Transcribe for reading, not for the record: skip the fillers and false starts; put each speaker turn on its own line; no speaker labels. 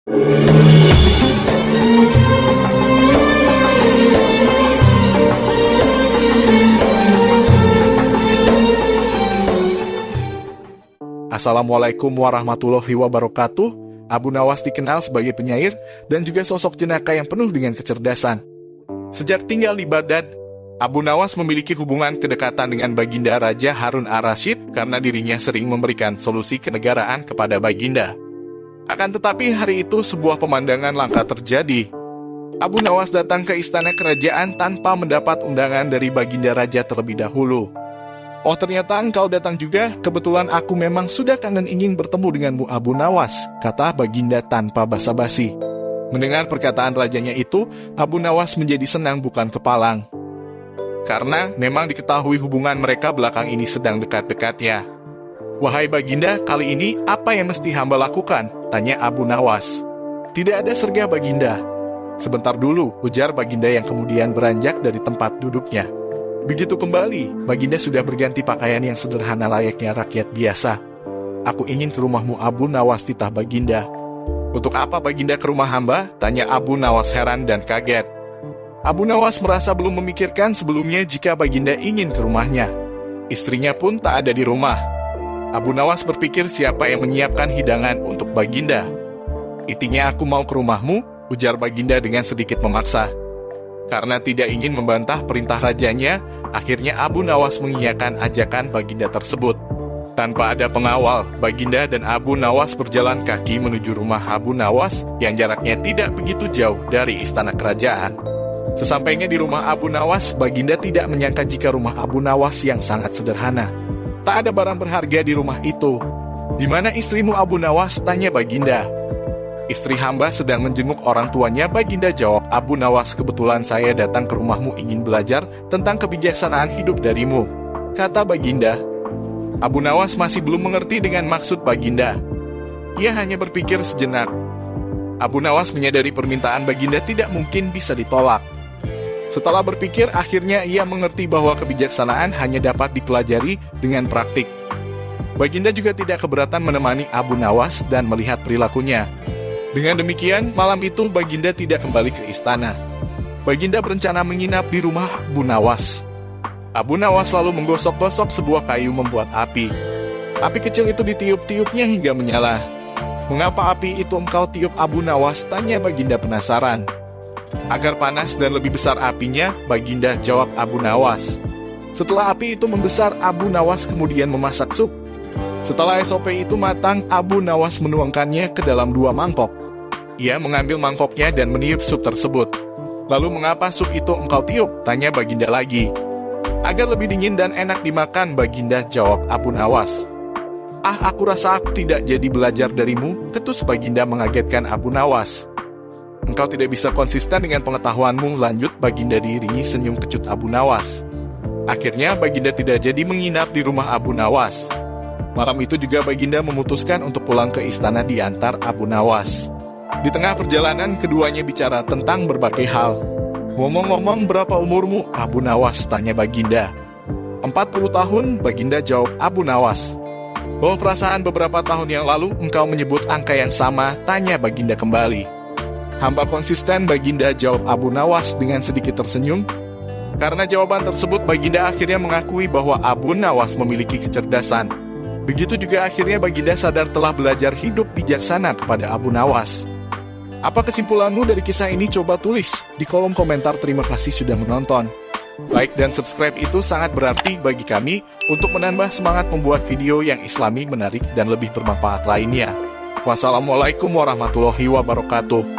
Assalamualaikum warahmatullahi wabarakatuh. Abu Nawas dikenal sebagai penyair dan juga sosok jenaka yang penuh dengan kecerdasan. Sejak tinggal di Baghdad, Abu Nawas memiliki hubungan kedekatan dengan Baginda Raja Harun ar-Rasyid karena dirinya sering memberikan solusi kenegaraan kepada Baginda. Akan tetapi hari itu sebuah pemandangan langka terjadi. Abu Nawas datang ke istana kerajaan tanpa mendapat undangan dari Baginda Raja terlebih dahulu. "Oh, ternyata engkau datang juga, kebetulan aku memang sudah kangen ingin bertemu denganmu Abu Nawas," kata Baginda tanpa basa-basi. Mendengar perkataan rajanya itu, Abu Nawas menjadi senang bukan kepalang. Karena memang diketahui hubungan mereka belakang ini sedang dekat-dekatnya. "Wahai Baginda, kali ini apa yang mesti hamba lakukan?" tanya Abu Nawas. "Tidak ada serga Baginda." "Sebentar dulu," ujar Baginda yang kemudian beranjak dari tempat duduknya. Begitu kembali, Baginda sudah berganti pakaian yang sederhana layaknya rakyat biasa. "Aku ingin ke rumahmu Abu Nawas," titah Baginda. "Untuk apa Baginda ke rumah hamba?" tanya Abu Nawas heran dan kaget. Abu Nawas merasa belum memikirkan sebelumnya jika Baginda ingin ke rumahnya. Istrinya pun tak ada di rumah. Abu Nawas berpikir siapa yang menyiapkan hidangan untuk Baginda. "Intinya aku mau ke rumahmu," ujar Baginda dengan sedikit memaksa. Karena tidak ingin membantah perintah rajanya, akhirnya Abu Nawas mengiyakan ajakan Baginda tersebut. Tanpa ada pengawal, Baginda dan Abu Nawas berjalan kaki menuju rumah Abu Nawas yang jaraknya tidak begitu jauh dari istana kerajaan. Sesampainya di rumah Abu Nawas, Baginda tidak menyangka jika rumah Abu Nawas yang sangat sederhana. Tak ada barang berharga di rumah itu. "Di mana istrimu Abu Nawas?" tanya Baginda. "Istri hamba sedang menjenguk orang tuanya," Baginda jawab. "Abu Nawas, kebetulan saya datang ke rumahmu ingin belajar tentang kebijaksanaan hidup darimu," kata Baginda. Abu Nawas masih belum mengerti dengan maksud Baginda. Ia hanya berpikir sejenak. Abu Nawas menyadari permintaan Baginda tidak mungkin bisa ditolak. Setelah berpikir, akhirnya ia mengerti bahwa kebijaksanaan hanya dapat dipelajari dengan praktik. Baginda juga tidak keberatan menemani Abu Nawas dan melihat perilakunya. Dengan demikian, malam itu Baginda tidak kembali ke istana. Baginda berencana menginap di rumah Abu Nawas. Abu Nawas lalu menggosok-gosok sebuah kayu membuat api. Api kecil itu ditiup-tiupnya hingga menyala. "Mengapa api itu engkau tiup Abu Nawas?" tanya Baginda penasaran. "Agar panas dan lebih besar apinya," Baginda jawab Abu Nawas. Setelah api itu membesar, Abu Nawas kemudian memasak sup. Setelah SOP itu matang, Abu Nawas menuangkannya ke dalam 2 mangkok. Ia mengambil mangkoknya dan meniup sup tersebut. "Lalu mengapa sup itu engkau tiup?" tanya Baginda lagi. "Agar lebih dingin dan enak dimakan," Baginda jawab Abu Nawas. "Ah, aku rasa aku tidak jadi belajar darimu," ketus Baginda mengagetkan Abu Nawas. "Engkau tidak bisa konsisten dengan pengetahuanmu," lanjut Baginda diiringi senyum kecut Abu Nawas. Akhirnya Baginda tidak jadi menginap di rumah Abu Nawas. Malam itu juga Baginda memutuskan untuk pulang ke istana diantar Abu Nawas. Di tengah perjalanan, keduanya bicara tentang berbagai hal. "Ngomong-ngomong, berapa umurmu?" Abu Nawas tanya Baginda. 40 tahun, Baginda jawab Abu Nawas. "Oh, perasaan beberapa tahun yang lalu engkau menyebut angka yang sama," tanya Baginda kembali. "Hamba konsisten," Baginda jawab Abu Nawas dengan sedikit tersenyum. Karena jawaban tersebut, Baginda akhirnya mengakui bahwa Abu Nawas memiliki kecerdasan. Begitu juga akhirnya Baginda sadar telah belajar hidup bijaksana kepada Abu Nawas. Apa kesimpulanmu dari kisah ini? Coba tulis di kolom komentar. Terima kasih sudah menonton. Like dan subscribe itu sangat berarti bagi kami untuk menambah semangat membuat video yang islami, menarik, dan lebih bermanfaat lainnya. Wassalamualaikum warahmatullahi wabarakatuh.